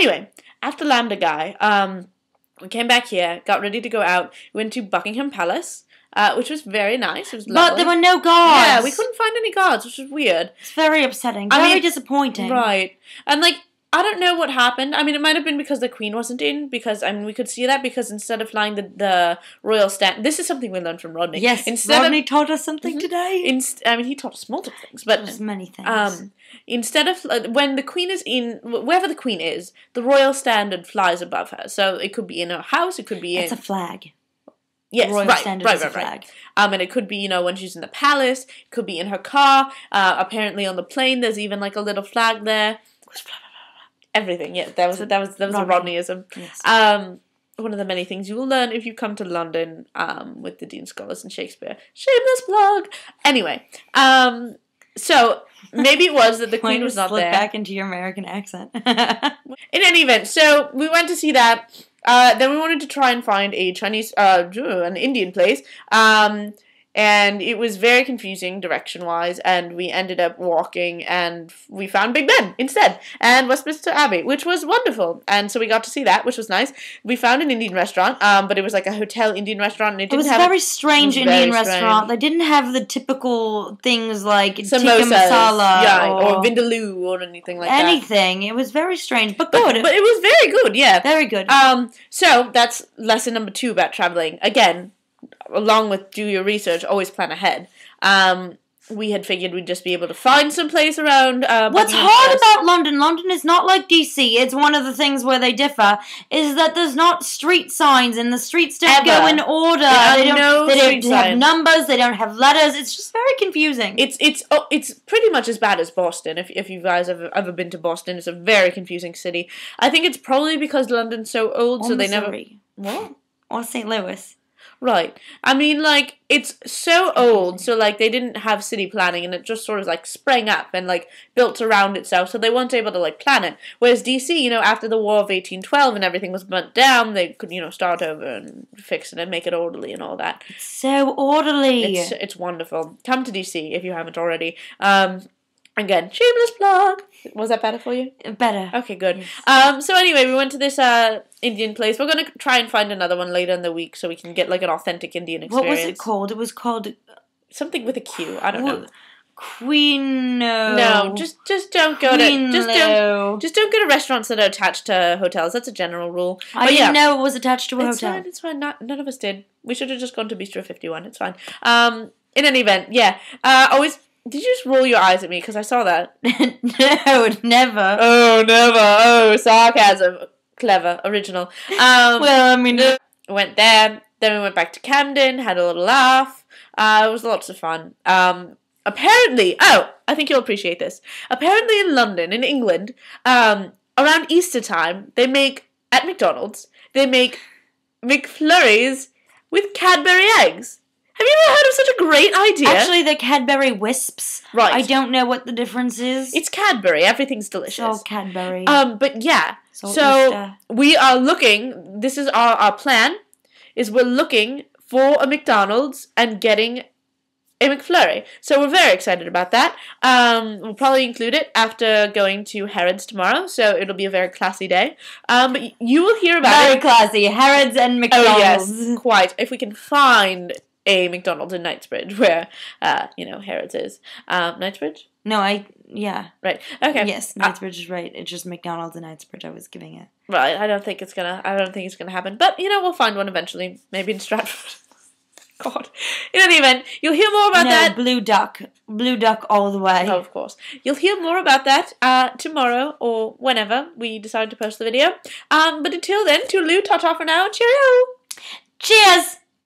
Anyway, after Lambda Guy, we came back here, got ready to go out. We went to Buckingham Palace, which was very nice. It was lovely. But there were no guards. Yeah, we couldn't find any guards, which was weird. It's very upsetting. Very disappointing. Right. And, like, I don't know what happened. I mean, it might have been because the Queen wasn't in, because, I mean, we could see that because instead of flying the royal stand... This is something we learned from Rodney. Yes, Rodney taught us something today. I mean, he taught us multiple things, but... There's many things. Instead of... when the Queen is in... Wherever the Queen is, the royal standard flies above her. So it could be in her house, it could be in... It's a flag. Yes, royal standard is a flag. And it could be, you know, when she's in the palace, it could be in her car. Apparently on the plane, there's even, like, a little flag there. Everything, yeah. That was a Rodneyism. Yes. One of the many things you will learn if you come to London with the Dean Scholars and Shakespeare. Shameless plug! Anyway, so maybe it was that the Queen was not there. Back into your American accent. In any event, so we went to see that. Then we wanted to try and find a Chinese, an Indian place. And it was very confusing direction-wise, and we ended up walking, and we found Big Ben instead, and Westminster Abbey, which was wonderful. And so we got to see that, which was nice. We found an Indian restaurant, but it was like a hotel Indian restaurant, and it was a very strange Indian restaurant. They didn't have the typical things like samosas, tikka masala, or vindaloo, or anything like that. Anything. It was very strange, but good. But it was very good, yeah. Very good. So that's lesson number 2 about traveling. Again, along with do your research, always plan ahead. We had figured we'd just be able to find some place around. What's hard about London is not like DC. It's one of the things where they differ, is that there's not street signs, and the streets don't go in order. They don't have numbers, they don't have letters. It's just very confusing. It's pretty much as bad as Boston. If you guys have ever been to Boston, it's a very confusing city. I think it's probably because London's so old, so they never... What? Or St. Louis. Right. I mean, like, it's so old, so, like, they didn't have city planning, and it just sort of, like, sprang up and, like, built around itself, so they weren't able to, like, plan it. Whereas DC, you know, after the War of 1812 and everything was burnt down, they could, you know, start over and fix it and make it orderly and all that. It's so orderly. It's wonderful. Come to DC if you haven't already. Again, shameless plug. Was that better for you? Better. Okay, good. Yes. So anyway, we went to this Indian place. We're going to try and find another one later in the week so we can get like an authentic Indian experience. What was it called? It was called... something with a Q. I don't know. Queen-o. No, just don't go to just don't go to restaurants that are attached to hotels. That's a general rule. I didn't know it was attached to a hotel. It's fine. None of us did. We should have just gone to Bistro 51. It's fine. In any event, yeah. Always... Did you just roll your eyes at me? Because I saw that. No, never. Oh, never. Oh, sarcasm. Clever. Original. Well, I mean... Went there. Then we went back to Camden. Had a little laugh. It was lots of fun. Apparently... Oh, I think you'll appreciate this. Apparently in London, in England, around Easter time, they make... At McDonald's, they make McFlurries with Cadbury eggs. Have you ever heard of such a great idea? Actually, they're Cadbury Wisps. Right. I don't know what the difference is. It's Cadbury. Everything's delicious. It's all Cadbury. But yeah. So we are looking, this is our plan, is we're looking for a McDonald's and getting a McFlurry. So we're very excited about that. We'll probably include it after going to Harrods tomorrow, so it'll be a very classy day. But you will hear about it. Very classy. Harrods and McDonald's. Oh, yes. Quite. If we can find a McDonald's in Knightsbridge, where, Harrods is. Knightsbridge? No, yeah. Right, okay. Yes, Knightsbridge is right. It's just McDonald's in Knightsbridge I was giving it. Right, I don't think it's gonna happen. But, we'll find one eventually. Maybe in Stratford. God. In any event, you'll hear more about that. Blue Duck. Blue Duck all the way. Oh, of course. You'll hear more about that tomorrow, or whenever we decide to post the video. But until then, toodaloo, ta-ta for now, cheerio! Cheers!